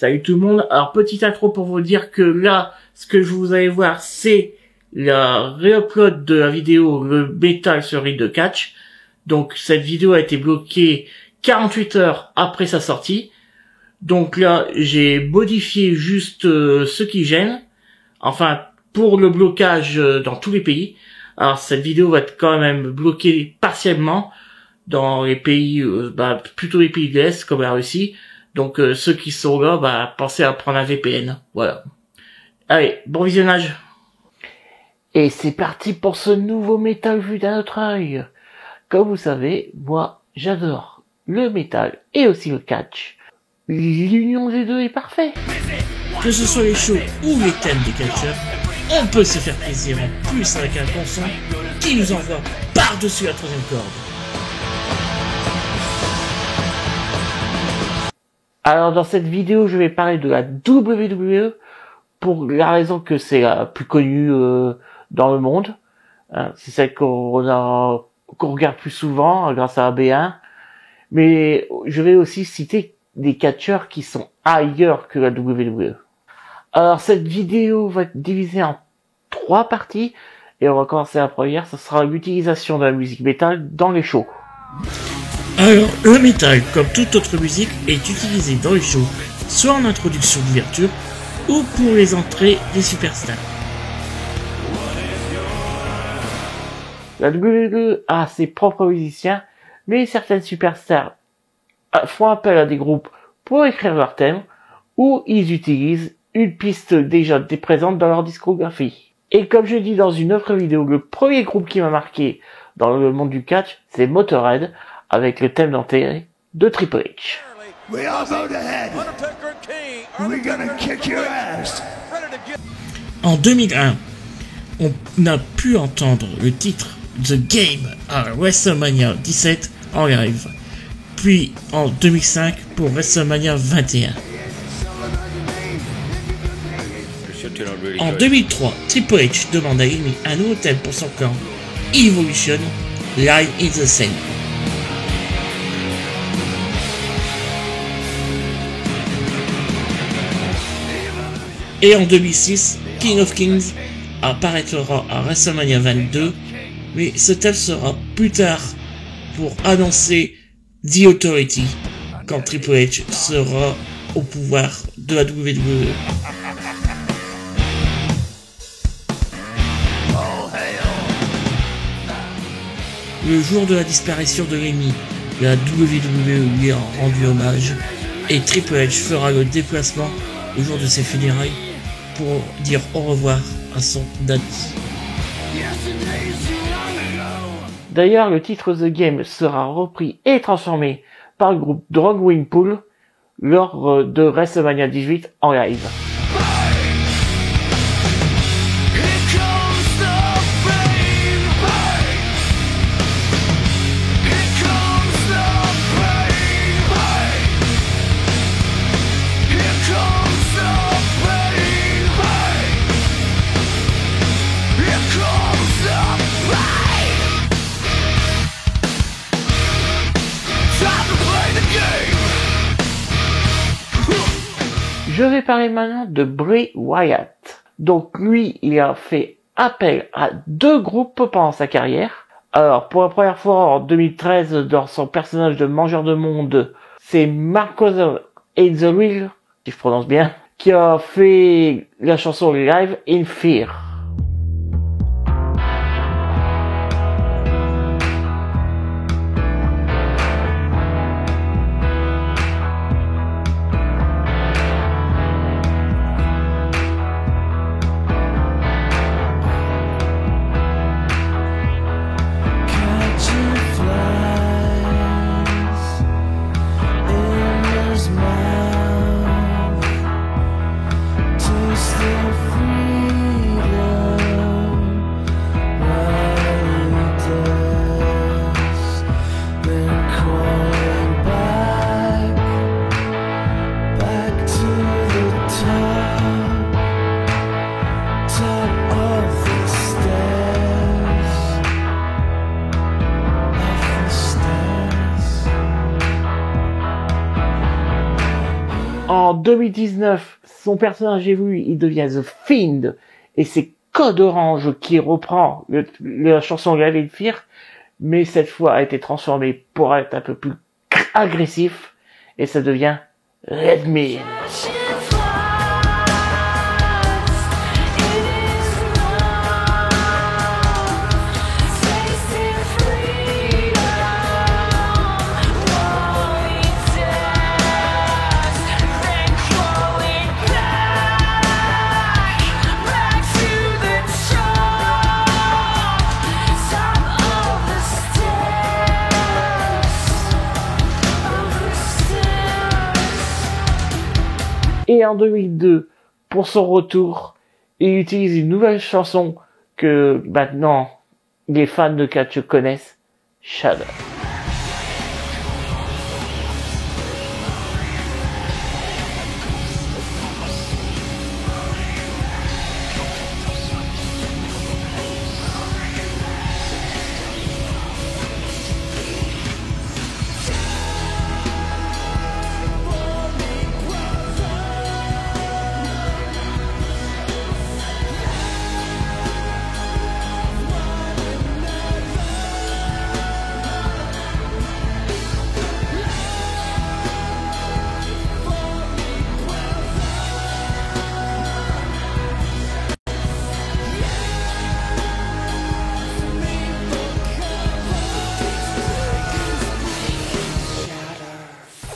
Salut tout le monde. Alors, petite intro pour vous dire que là, ce que vous allez voir, c'est la réupload de la vidéo le Metal sur Ring de Catch. Donc, cette vidéo a été bloquée 48 heures après sa sortie. Donc là, j'ai modifié juste ce qui gêne. Enfin, pour le blocage dans tous les pays. Alors, cette vidéo va être quand même bloquée partiellement dans les pays, plutôt les pays de l'Est, comme la Russie. Donc, ceux qui sont là, pensez à prendre un VPN. Voilà. Allez, bon visionnage. Et c'est parti pour ce nouveau métal vu d'un autre œil. Comme vous savez, moi, j'adore le métal et aussi le catch. L'union des deux est parfaite. Que ce soit les shows ou les thèmes des catcheurs, on peut se faire plaisir en plus avec un bon son qui nous envoie par-dessus la troisième corde. Alors dans cette vidéo, je vais parler de la WWE pour la raison que c'est la plus connue dans le monde. C'est celle qu'on regarde plus souvent grâce à AB1. Mais je vais aussi citer des catcheurs qui sont ailleurs que la WWE. Alors cette vidéo va être divisée en 3 parties et on va commencer la première, ce sera l'utilisation de la musique métal dans les shows. Alors, le métal, comme toute autre musique, est utilisé dans les shows, soit en introduction d'ouverture, ou pour les entrées des superstars. La WWE a ses propres musiciens, mais certaines superstars font appel à des groupes pour écrire leurs thèmes, ou ils utilisent une piste déjà présente dans leur discographie. Et comme je dis dans une autre vidéo, le premier groupe qui m'a marqué dans le monde du catch, c'est Motorhead, avec le thème d'entrée de Triple H. En 2001, on a pu entendre le titre The Game à WrestleMania 17 en live, puis en 2005 pour WrestleMania 21. En 2003, Triple H demande à Amy un nouveau thème pour son camp Evolution, Line in the Sand. Et en 2006, King of Kings apparaîtra à WrestleMania 22, mais ce thème sera plus tard pour annoncer The Authority, quand Triple H sera au pouvoir de la WWE. Le jour de la disparition de Amy, la WWE lui a rendu hommage et Triple H fera le déplacement le jour de ses funérailles pour dire au revoir à son daddy. D'ailleurs, le titre The Game sera repris et transformé par le groupe Drowning Pool lors de WrestleMania 18 en live. Je vais parler maintenant de Bray Wyatt. Donc lui, il a fait appel à 2 groupes pendant sa carrière. Alors pour la première fois en 2013 dans son personnage de mangeur de monde, c'est Marcos Ezreal, si je prononce bien, qui a fait la chanson live In Fear. En 2019, son personnage évolue, il devient The Fiend, et c'est Code Orange qui reprend la chanson Live in Fear, mais cette fois a été transformé pour être un peu plus agressif, et ça devient Red Mean. Et en 2002, pour son retour, il utilise une nouvelle chanson que maintenant les fans de catch connaissent, Shadow.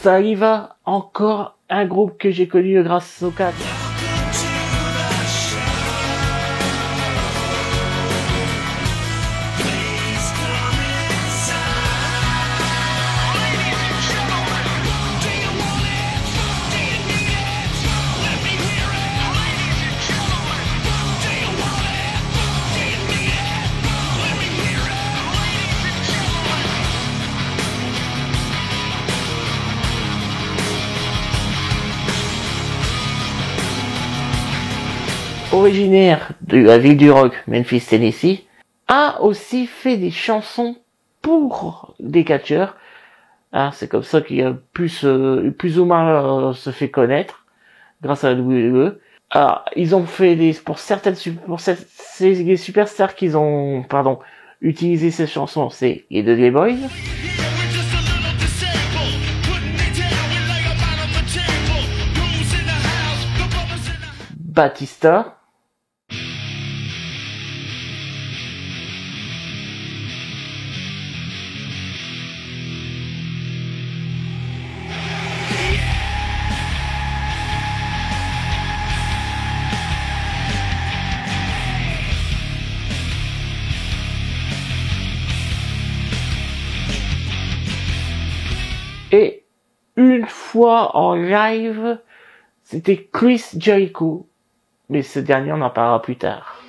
Ça y va, encore un groupe que j'ai connu grâce au catch. Originaire de la ville du rock, Memphis, Tennessee, a aussi fait des chansons pour des catcheurs. Ah, c'est comme ça qu'il a plus ou moins se fait connaître grâce à la WWE. Alors, ils ont fait les superstars qu'ils ont, utilisé ces chansons, c'est les Dudley Boys, Batista, et une fois en live, c'était Chris Jericho. Mais ce dernier, on en parlera plus tard.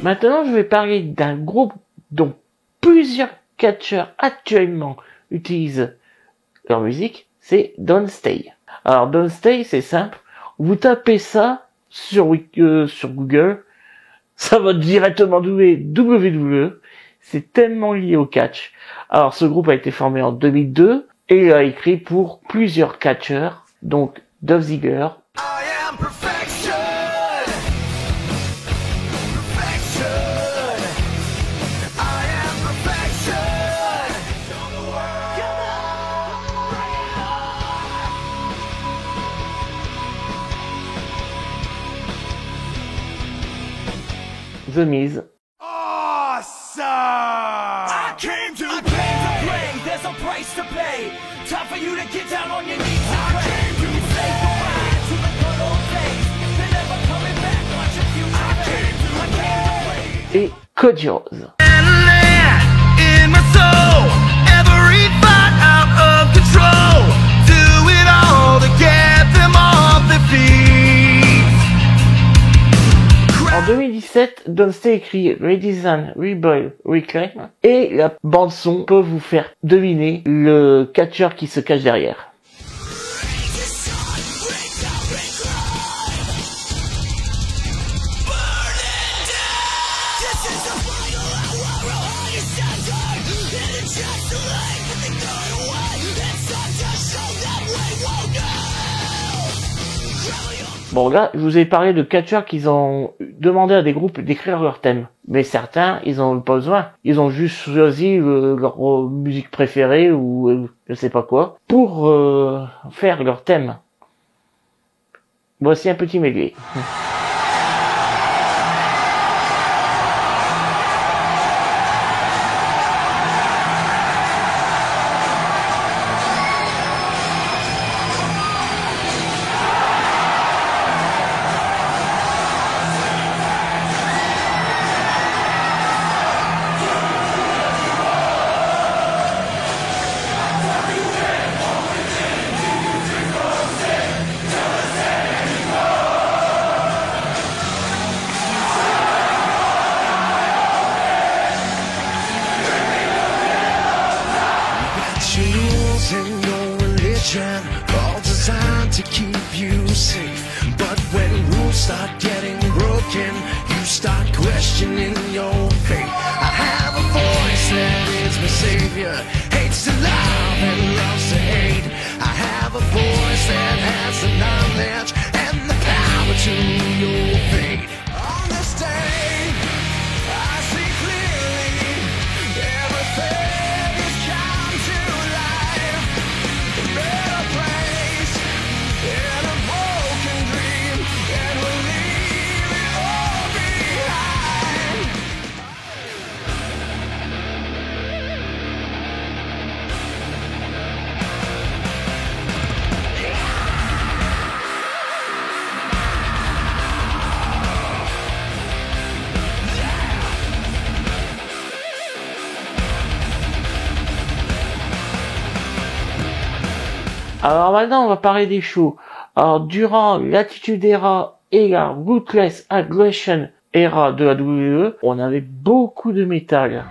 Maintenant, je vais parler d'un groupe dont plusieurs catcheurs actuellement utilisent leur musique, c'est Don't Stay. Alors, Don't Stay, c'est simple. Vous tapez ça sur Google, ça va directement donner WWE. C'est tellement lié au catch. Alors, ce groupe a été formé en 2002 et il a écrit pour plusieurs catcheurs, donc Dolph Ziggler, The Miz. Awesome! I came to play. There's a price to pay. Time for you to get down on your knees and pray. I came to say goodbye to the good old days. They're never coming back. Watch your future. I came to play. Et Cody Rhodes. In my soul, every fight out of 2007, Doomsday écrit Redesign, Rebuild, Reclaim, et la bande son peut vous faire deviner le catcheur qui se cache derrière. Bon là, je vous ai parlé de catcheurs qu'ils ont demandé à des groupes d'écrire leur thème. Mais certains, ils ont pas besoin. Ils ont juste choisi leur musique préférée ou je sais pas quoi pour faire leur thème. Voici un petit medley. All designed to keep you safe. But when rules start getting broken, you start questioning your fate. I have a voice that is my savior, hates to love and loves to hate. I have a voice that has the knowledge and the power to your fate. On this day, I see clearly everything has come to life. A better place in a broken dream, and we'll leave it all behind. Alors maintenant, on va parler des shows. Alors, durant l'Attitude Era et la Ruthless Aggression Era de la WWE, on avait beaucoup de métal.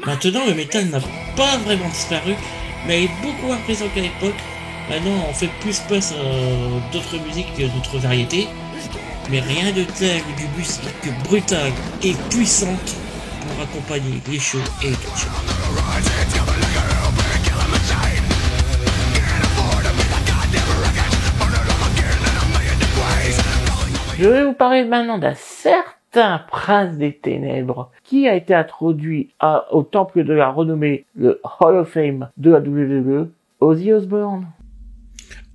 Maintenant, le métal n'a pas vraiment disparu, mais est beaucoup moins présent qu'à l'époque. Maintenant, on fait plus place à d'autres musiques, d'autres variétés, mais rien de tel du musique brutale et puissante pour accompagner les shows et les talk shows. Je vais vous parler maintenant d'un certain prince des ténèbres qui a été introduit au temple de la renommée, le Hall of Fame de la WWE, Ozzy Osbourne.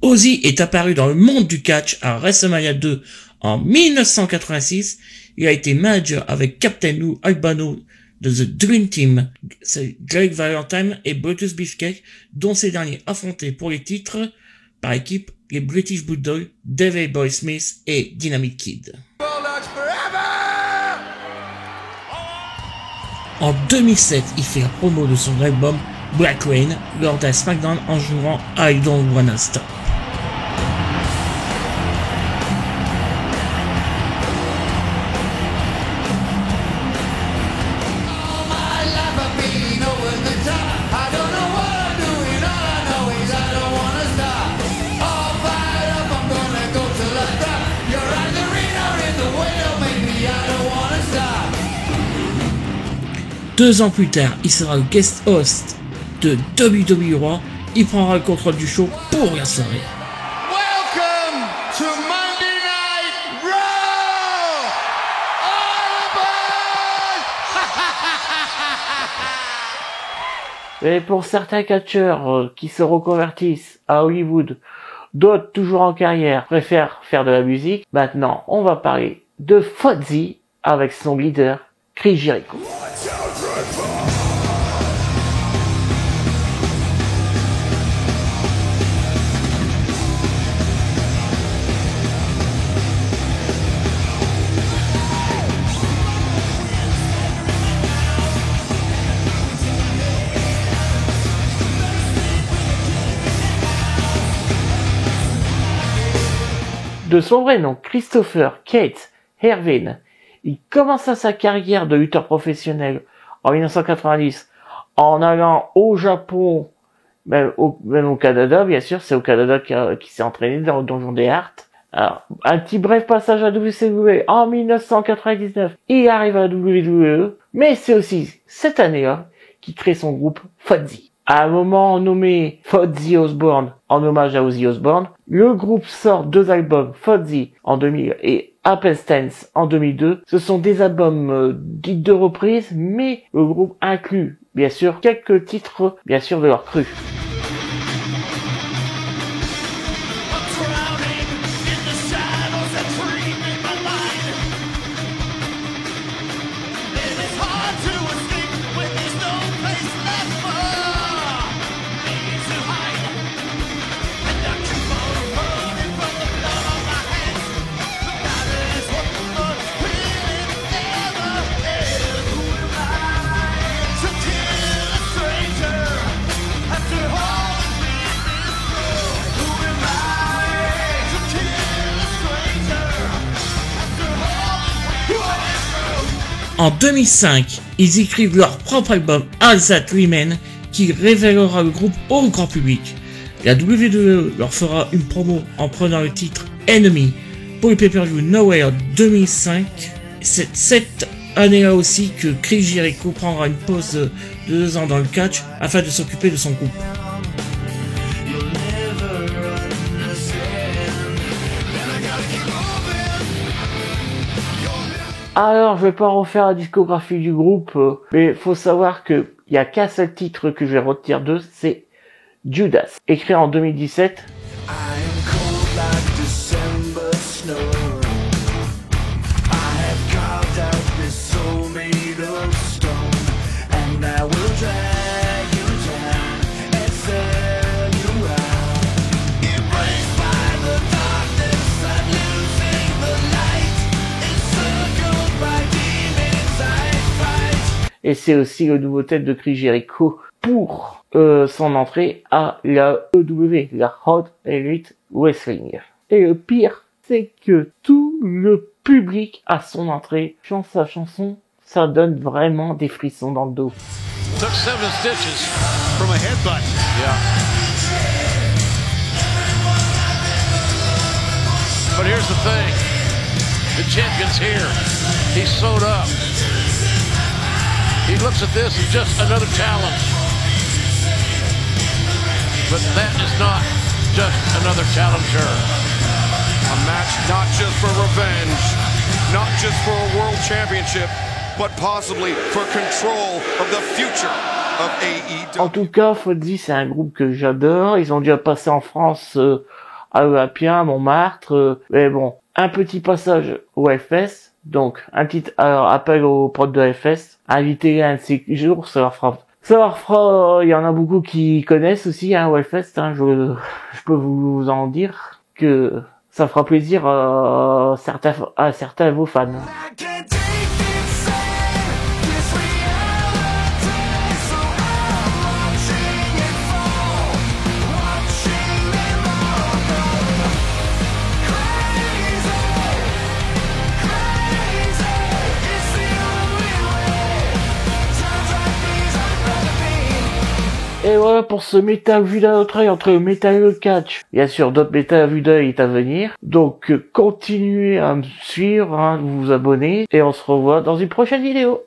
Ozzy est apparu dans le monde du catch à WrestleMania 2 en 1986. Il a été manager avec Captain Lou Albano de The Dream Team, c'est Greg Valentine et Brutus Beefcake, dont ces derniers affrontaient pour les titres par équipe les British Bulldogs, Davey Boy Smith et Dynamite Kid. En 2007, il fait la promo de son album Black Rain lors d'un SmackDown en jouant I Don't Wanna Stop. Deux ans plus tard, il sera le guest host de WWE Raw. Il prendra le contrôle du show pour la soirée. Welcome to Monday Night Raw! All aboard! Et pour certains catcheurs qui se reconvertissent à Hollywood, d'autres toujours en carrière préfèrent faire de la musique, maintenant on va parler de Fozzy avec son leader Chris Jericho. De son vrai nom, Christopher Kate Hervin, il commença sa carrière de lutteur professionnel en 1990 en allant au Japon, même au Canada, bien sûr, c'est au Canada qui s'est entraîné dans le Donjon des Hearts. Alors, un petit bref passage à WCW en 1999, il arrive à la WWE, mais c'est aussi cette année-là qu'il crée son groupe Fozzy. À un moment nommé Fozzy Osbourne, en hommage à Ozzy Osbourne, le groupe sort 2 albums, Fozzy en 2000 et Happenstance en 2002. Ce sont des albums dits de reprise, mais le groupe inclut, bien sûr, quelques titres, bien sûr, de leur cru. En 2005, ils écrivent leur propre album All That Remains qui révélera le groupe au grand public. La WWE leur fera une promo en prenant le titre Enemy pour le pay-per-view Nowhere 2005. C'est cette année-là aussi que Chris Jericho prendra une pause de 2 ans dans le catch afin de s'occuper de son groupe. Alors, je vais pas refaire la discographie du groupe, mais faut savoir que il y a qu'un seul titre que je vais retenir d'eux, c'est Judas, écrit en 2017. Et c'est aussi le nouveau thème de Chris Jericho pour son entrée à la EW, la All Elite Wrestling. Et le pire, c'est que tout le public à son entrée chante sa chanson, ça donne vraiment des frissons dans le dos. Took 7 stitches from a headbutt. Yeah. But here's the thing. The champion's here. He's sewed up. He looks at this as just another challenge. But that is not just another challenger. A match not just for revenge, not just for a world championship, but possibly for control of the future of AEW. En tout cas, Fozzy, c'est un groupe que j'adore. Ils ont déjà passé en France à l'Olympia, à Montmartre. Mais bon, un petit passage au FS. Donc, un petit appel au prod de FS. Invitez un de ces jours, ça leur fera, il y en a beaucoup qui connaissent aussi, hein, Wellfest, hein, je peux vous en dire que ça fera plaisir à certains de vos fans. Et voilà pour ce méta vue d'un autre œil entre le méta et le catch. Bien sûr, d'autres méta vue d'œil est à venir. Donc, continuez à me suivre, hein, vous abonner. Et on se revoit dans une prochaine vidéo.